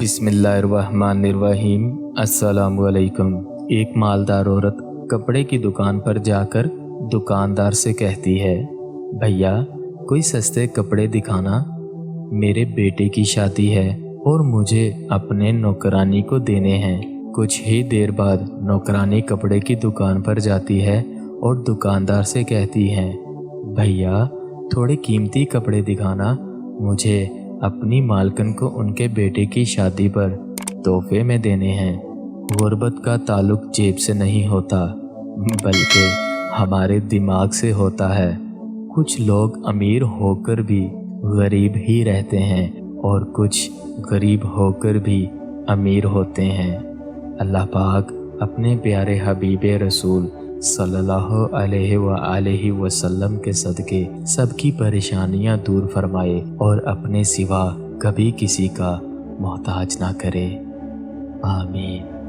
बिस्मिल्लाहिर्रहमानिर्रहीम। अस्सलामुअलैकुम। एक मालदार औरत कपड़े की दुकान पर जाकर दुकानदार से कहती है, भैया कोई सस्ते कपड़े दिखाना, मेरे बेटे की शादी है और मुझे अपने नौकरानी को देने हैं। कुछ ही देर बाद नौकरानी कपड़े की दुकान पर जाती है और दुकानदार से कहती है, भैया थोड़े कीमती कपड़े दिखाना, मुझे अपनी मालकन को उनके बेटे की शादी पर तोहफे में देने हैं। गुर्बत का ताल्लुक जेब से नहीं होता, बल्कि हमारे दिमाग से होता है। कुछ लोग अमीर होकर भी गरीब ही रहते हैं और कुछ गरीब होकर भी अमीर होते हैं। अल्लाह पाक अपने प्यारे हबीबे रसूल सल्लल्लाहु अलैहि वसल्लम के सदके सबकी परेशानियां दूर फरमाए और अपने सिवा कभी किसी का मोहताज ना करे। आमीन।